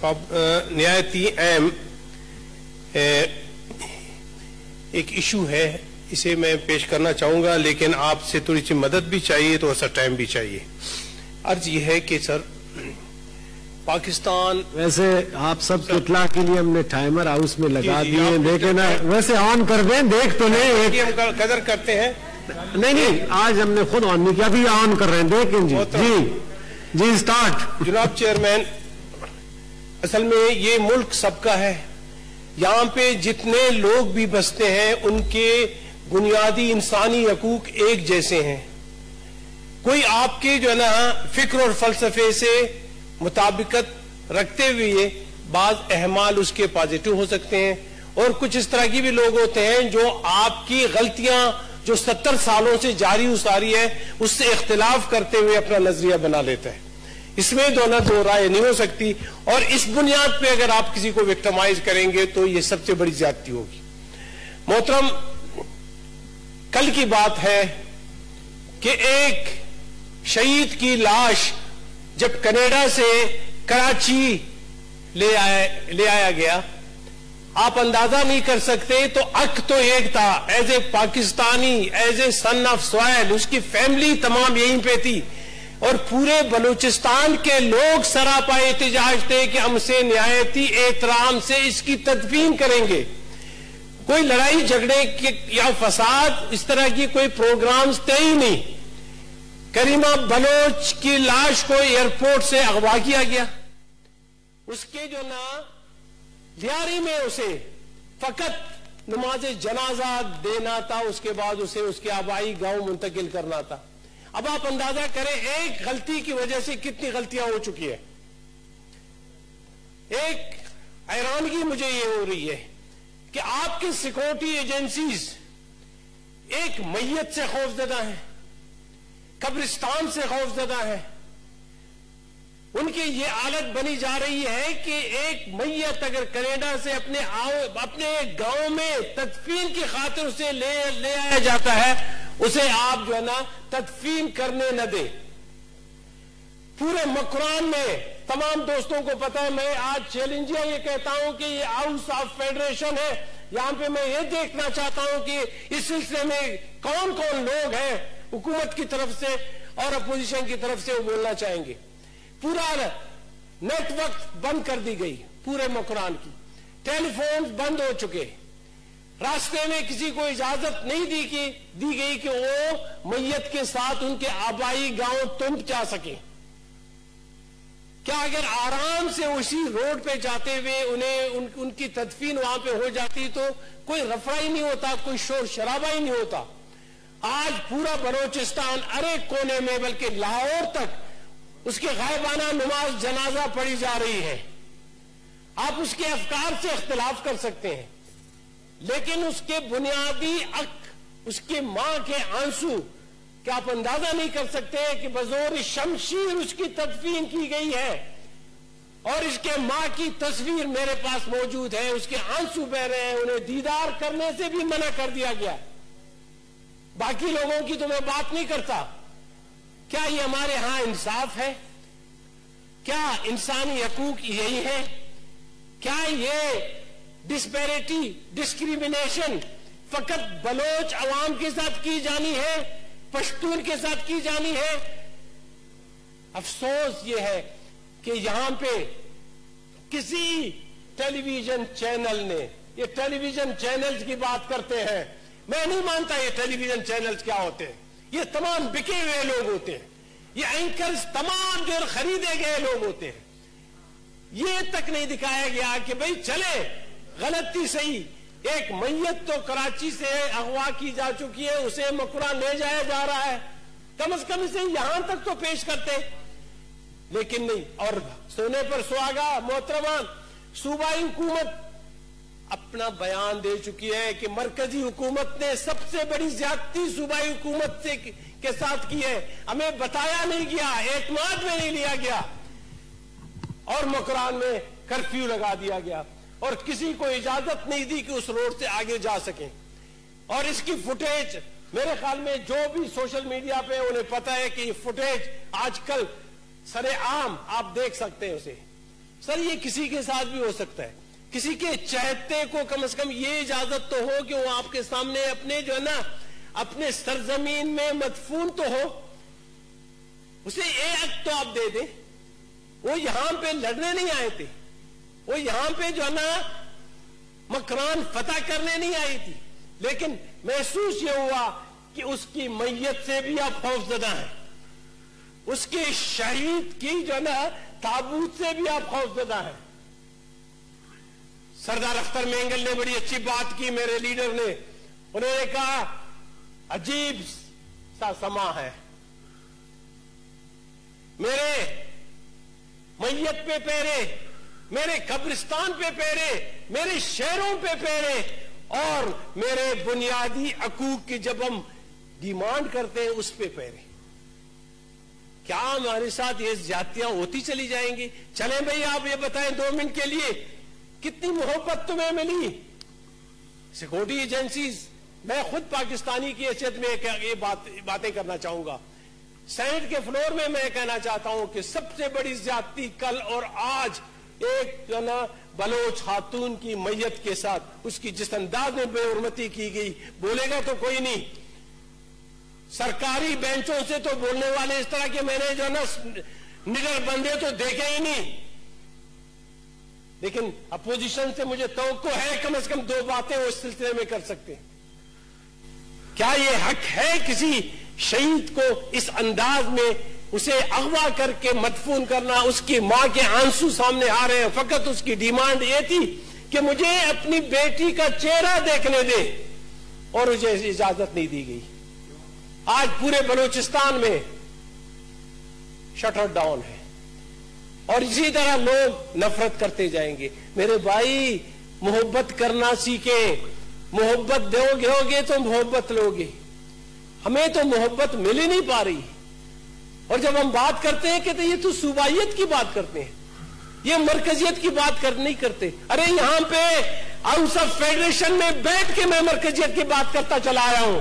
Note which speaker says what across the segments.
Speaker 1: निहायती अहम एक इशू है, इसे मैं पेश करना चाहूंगा, लेकिन आपसे थोड़ी सी मदद भी चाहिए, तो ऐसा टाइम भी चाहिए। अर्ज यह है कि सर, पाकिस्तान, वैसे आप सब इत्तला के लिए हमने टाइमर हाउस में लगा दिए, लेकिन वैसे ऑन कर दें, देख तो नहीं, हम कदर करते हैं। नहीं, आज हमने खुद ऑन नहीं किया, अभी ऑन कर रहे हैं, देखें जी स्टार्ट। जनाब चेयरमैन, असल में ये मुल्क सबका है, यहाँ पे जितने लोग भी बसते हैं उनके बुनियादी इंसानी हकूक एक जैसे हैं। कोई आपके जो है ना फिक्र और फलसफे से मुताबिकत रखते हुए बाज अहमाल उसके पॉजिटिव हो सकते हैं, और कुछ इस तरह की भी लोग होते हैं जो आपकी गलतियां जो 70 सालों से जारी उसारी है उससे इख्तिलाफ करते हुए अपना नजरिया बना लेता है। इसमें दो राय नहीं हो सकती, और इस बुनियाद पे अगर आप किसी को विक्टिमाइज करेंगे तो ये सबसे बड़ी ज्यादती होगी। मोहतरम, कल की बात है कि एक शहीद की लाश जब कनाडा से कराची ले आया गया, आप अंदाजा नहीं कर सकते, तो अक तो एक था, as a Pakistani, as a son of soil, उसकी फैमिली तमाम यहीं पे थी, और पूरे बलूचिस्तान के लोग सरापा एहतिजाज थे कि हमसे निहायती एहतराम से इसकी तदफीन करेंगे। कोई लड़ाई झगड़े या फसाद इस तरह की कोई प्रोग्राम्स थे ही नहीं। करीमा बलोच की लाश को एयरपोर्ट से अगवा किया गया, उसके जो ना लियारी में उसे फकत नमाज जनाजा देना था, उसके बाद उसे उसके आबाई गांव मुंतकिल करना था। अब आप अंदाजा करें एक गलती की वजह से कितनी गलतियां हो चुकी है। एक हैरानगी मुझे ये हो रही है कि आपकी सिक्योरिटी एजेंसीज एक मैयत से खौफजदा है, कब्रिस्तान से खौफजदा है। उनकी ये हालत बनी जा रही है कि एक मैयत अगर कनाडा से अपने गांव में तदफीन की खातिर उसे ले आया जाता है, उसे आप जो है ना तदफीन करने न दे। पूरे मकरान में तमाम दोस्तों को पता है, मैं आज चैलेंजिया ये कहता हूं कि ये हाउस ऑफ फेडरेशन है, यहां पे मैं ये देखना चाहता हूं कि इस सिलसिले में कौन कौन लोग हैं हुकूमत की तरफ से और अपोजिशन की तरफ से वो बोलना चाहेंगे। पूरा नेटवर्क बंद कर दी गई, पूरे मकरान की टेलीफोन बंद हो चुके, रास्ते में किसी को इजाजत नहीं दी गई कि वो मैयत के साथ उनके आबाई गांव तुम जा सके। क्या अगर आराम से उसी रोड पे जाते हुए उनकी तदफीन वहां पे हो जाती तो कोई रफड़ा ही नहीं होता, कोई शोर शराबा ही नहीं होता। आज पूरा बलोचिस्तान अरे कोने में, बल्कि लाहौर तक उसके गायबाना नमाज जनाजा पढ़ी जा रही है। आप उसके अफकार से इख्तिलाफ कर सकते हैं, लेकिन उसके बुनियादी उसकी मां के आंसू, क्या आप अंदाजा नहीं कर सकते कि बजोर शमशीर उसकी तदफीन की गई है, और इसके मां की तस्वीर मेरे पास मौजूद है, उसके आंसू बह रहे हैं, उन्हें दीदार करने से भी मना कर दिया गया। बाकी लोगों की तो मैं बात नहीं करता। क्या ये हमारे यहां इंसाफ है? क्या इंसानी हकूक यही है? क्या ये डिस्पैरिटी, डिस्क्रिमिनेशन फकत बलोच अवाम के साथ की जानी है, पश्तून के साथ की जानी है? अफसोस ये है कि यहां पे किसी टेलीविजन चैनल ने, ये टेलीविजन चैनल्स की बात करते हैं, मैं नहीं मानता ये टेलीविजन चैनल्स क्या होते हैं। ये तमाम बिके हुए लोग होते हैं, ये एंकर्स तमाम जो खरीदे गए लोग होते हैं। ये तक नहीं दिखाया गया कि भाई चले गलती सही, एक मैयत तो कराची से अगवा की जा चुकी है, उसे मकरा ले जाया जा रहा है, कम से कम इसे यहां तक तो पेश करते, लेकिन नहीं। और सोने पर सुहागा मोहतरमान, सूबाई हुकूमत अपना बयान दे चुकी है कि मरकजी हुकूमत ने सबसे बड़ी ज्यादती सूबाई हुकूमत से के साथ की है, हमें बताया नहीं गया, एतमाद में नहीं लिया गया, और मकरान में कर्फ्यू लगा दिया गया, और किसी को इजाजत नहीं दी कि उस रोड से आगे जा सके। और इसकी फुटेज मेरे ख्याल में जो भी सोशल मीडिया पे उन्हें पता है कि ये फुटेज आजकल सरेआम आप देख सकते हैं उसे।
Speaker 2: सर ये किसी के साथ भी हो सकता है, किसी के चहते को कम से कम ये इजाजत तो हो कि वो आपके सामने अपने जो है ना अपने सरजमीन में मदफून तो हो, उसे एक तो आप दे दें। वो यहां पे लड़ने नहीं आए थे, वो यहां पे जो है ना मकरान फतह करने नहीं आई थी, लेकिन महसूस ये हुआ कि उसकी मैयत से भी आप खौफजदा हैं, उसके शहीद की जो है ना ताबूत से भी आप खौफजदा हैं। सरदार अख्तर मेंगल ने बड़ी अच्छी बात की, मेरे लीडर ने, उन्होंने कहा अजीब सा समा है, मेरे मैयत पे पहरे, मेरे कब्रिस्तान पे पहरे, मेरे शहरों पे पहरे, और मेरे बुनियादी हकूक की जब हम डिमांड करते हैं उस पे पहरे। क्या हमारे साथ ये ज्यादतियां होती चली जाएंगी? चलें भाई, आप ये बताएं 2 मिनट के लिए, कितनी मोहब्बत तुम्हें मिली सिक्योरिटी एजेंसीज? मैं खुद पाकिस्तानी की हैसियत में ये बातें करना चाहूंगा। सेनेट के फ्लोर में मैं कहना चाहता हूं कि सबसे बड़ी ज्यादती कल और आज एक जो ना बलोच खातून की मैयत के साथ उसकी जिस अंदाज में बेहुरमती की गई, बोलेगा तो कोई नहीं, सरकारी बेंचों से तो बोलने वाले इस तरह के मैंने जो ना निडर बंदे तो देखे ही नहीं, लेकिन अपोजिशन से मुझे तवक्को है कम से कम 2 बातें वो इस सिलसिले में कर सकते हैं। क्या यह हक है किसी शहीद को इस अंदाज में उसे अगवा करके मदफून करना? उसकी मां के आंसू सामने आ रहे हैं, फकत उसकी डिमांड ये थी कि मुझे अपनी बेटी का चेहरा देखने दे, और उसे इजाजत नहीं दी गई। आज पूरे बलूचिस्तान में शटर डाउन है, और इसी तरह लोग नफरत करते जाएंगे। मेरे भाई, मोहब्बत करना सीखे, मोहब्बत दोगे तो मोहब्बत लोगे। हमें तो मोहब्बत मिल ही नहीं पा रही, और जब हम बात करते हैं कहते ये तो सूबाइयत की बात करते हैं, ये मरकजियत की बात नहीं करते। अरे यहां पे हाउस ऑफ फेडरेशन में बैठ के मैं मरकजियत की बात करता चला आया हूं।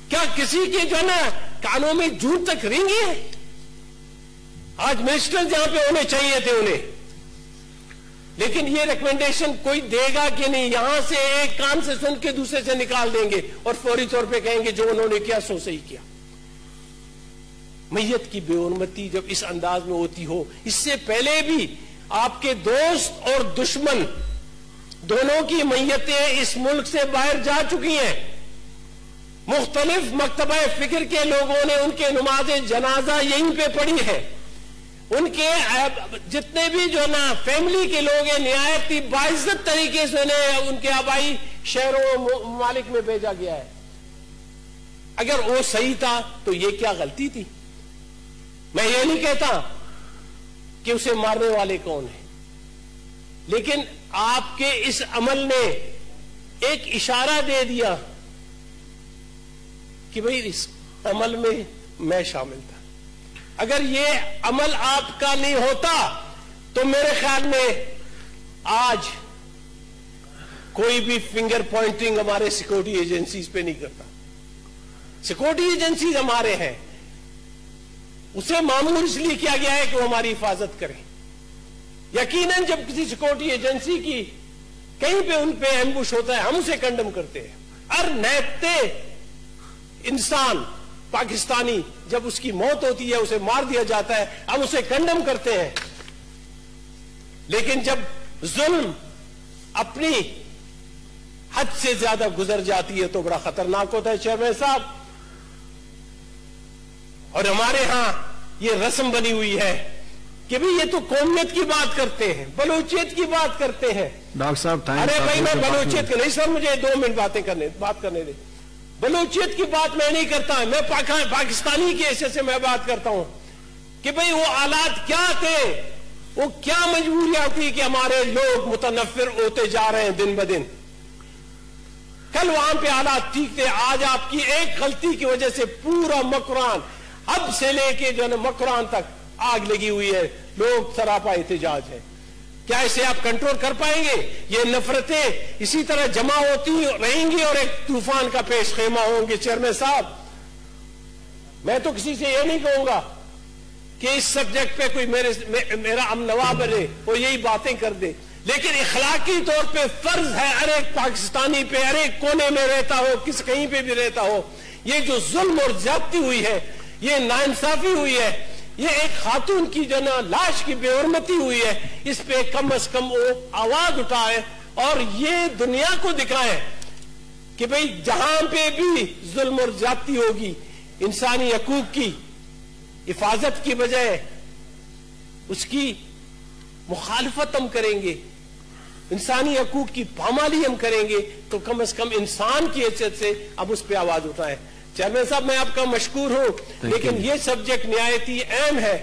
Speaker 2: क्या किसी के जो है ना कानों में जून तक रेंगी है? आज मिनिस्टर जहां पे होने चाहिए थे उन्हें, लेकिन ये रिकमेंडेशन कोई देगा कि नहीं? यहां से एक कान से सुन के दूसरे से निकाल देंगे और फौरी तौर पे कहेंगे जो उन्होंने किया सो सही किया। मैयत की बेहुरमती जब इस अंदाज में होती हो, इससे पहले भी आपके दोस्त और दुश्मन दोनों की मैयतें इस मुल्क से बाहर जा चुकी हैं। मुख्तलिफ मकतबा फिक्र के लोगों ने उनके नमाज जनाजा यहीं पे पढ़ी है। उनके जितने भी जो ना फैमिली के लोग हैं, निहायत बाइज्जत तरीके से उन्हें उनके आबाई शहरों ममालिक में भेजा गया है। अगर वो सही था तो ये क्या गलती थी? मैं ये नहीं कहता कि उसे मारने वाले कौन है, लेकिन आपके इस अमल ने एक इशारा दे दिया कि भाई इस अमल में मैं शामिल था। अगर ये अमल आपका नहीं होता तो मेरे ख्याल में आज कोई भी फिंगर पॉइंटिंग हमारे सिक्योरिटी एजेंसीज पे नहीं करता। सिक्योरिटी एजेंसीज हमारे हैं, उसे मामूल इसलिए किया गया है कि वो हमारी हिफाजत करें। यकीनन जब किसी सिक्योरिटी एजेंसी की कहीं पे उन पे एम्बुश होता है, हम उसे कंडम करते हैं। और नैते इंसान पाकिस्तानी जब उसकी मौत होती है, उसे मार दिया जाता है, हम उसे कंडम करते हैं। लेकिन जब जुल्म अपनी हद से ज्यादा गुजर जाती है तो बड़ा खतरनाक होता है चेयरमैन साहब। और हमारे यहां ये रस्म बनी हुई है कि भाई ये तो कौमियत की बात करते हैं, बलूचियत की बात करते हैं।
Speaker 1: डॉक्टर साहब,
Speaker 2: अरे भाई मैं बलूचियत की नहीं सर, मुझे 2 मिनट बात करने दे। बलूचियत की बात मैं नहीं करता, मैं पाकिस्तानी की हैसियत से मैं बात करता हूं कि भाई वो हालात क्या थे, वो क्या मजबूरियां थी कि हमारे लोग मुतनफिर होते जा रहे हैं दिन ब दिन। कल वहां पे हालात ठीक थे, आज आपकी एक गलती की वजह से पूरा मकरान अब से लेके जो है मकरान तक आग लगी हुई है, लोग सरापा एहतजाज है। क्या इसे आप कंट्रोल कर पाएंगे? ये नफरतें इसी तरह जमा होती रहेंगी और एक तूफान का पेश खेमा होंगे। चेयरमैन साहब, मैं तो किसी से ये नहीं कहूंगा कि इस सब्जेक्ट पे कोई मेरा अमनवा बने, वो यही बातें कर दे, लेकिन इखलाकी तौर पे फर्ज है हर एक पाकिस्तानी पे, हर एक कोने में रहता हो, कहीं पे भी रहता हो, ये जो जुल्म और ज्यादती हुई है, ये नाइंसाफी हुई है, ये एक खातून की जो ना लाश की बेहरमती हुई है, इस पे कम अज कम वो आवाज उठाए और ये दुनिया को दिखाए कि भाई जहां पे भी जुल्म और ज्यादती होगी, इंसानी हकूक की हिफाजत की बजाय उसकी मुखालफत हम करेंगे, इंसानी हकूक की पामाली हम करेंगे, तो कम से कम इंसान की हैसियत से अब उस पर आवाज उठाएं। चेयरमैन साहब, मैं आपका मशकूर हूं, लेकिन ये सब्जेक्ट निहायती अहम है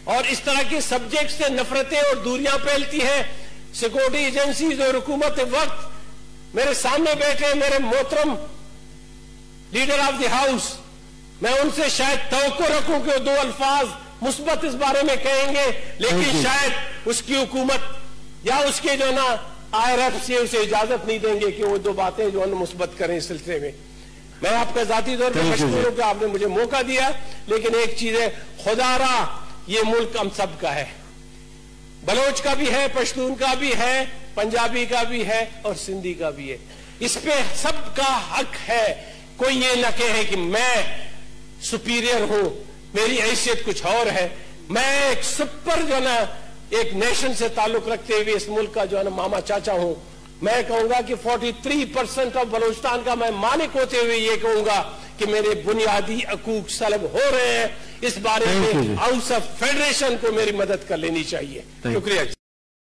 Speaker 2: और इस तरह के सब्जेक्ट से नफरतें और दूरियां फैलती हैं। सिक्योरिटी एजेंसीज और हुकूमत वक्त मेरे सामने बैठे मेरे मोहतरम लीडर ऑफ द हाउस, मैं उनसे शायद तवक्को रखूं कि दो अल्फाज मुस्बत इस बारे में कहेंगे, लेकिन शायद उसकी हुकूमत या उसके जो ना IRF से उसे इजाजत नहीं देंगे कि वो दो बातें जो है मुस्बत करें इस सिलसिले में। मैं आपका जाती तौर पर मशकूर हूं कि आपने मुझे मौका दिया, लेकिन एक चीज है, खुदारा ये मुल्क हम सब का है, बलोच का भी है, पश्तून का भी है, पंजाबी का भी है और सिंधी का भी है। इस पे सबका हक है। कोई ये न कहे कि मैं सुपीरियर हूं, मेरी हैसियत कुछ और है, मैं एक सुपर जो ना एक नेशन से ताल्लुक रखते हुए इस मुल्क का जो है ना मामा चाचा हूं। मैं कहूंगा कि 43% ऑफ बलूचिस्तान का मैं मालिक होते हुए ये कहूंगा कि मेरे बुनियादी हकूक सलब हो रहे हैं। इस बारे में हाउस ऑफ फेडरेशन को मेरी मदद कर लेनी चाहिए। शुक्रिया।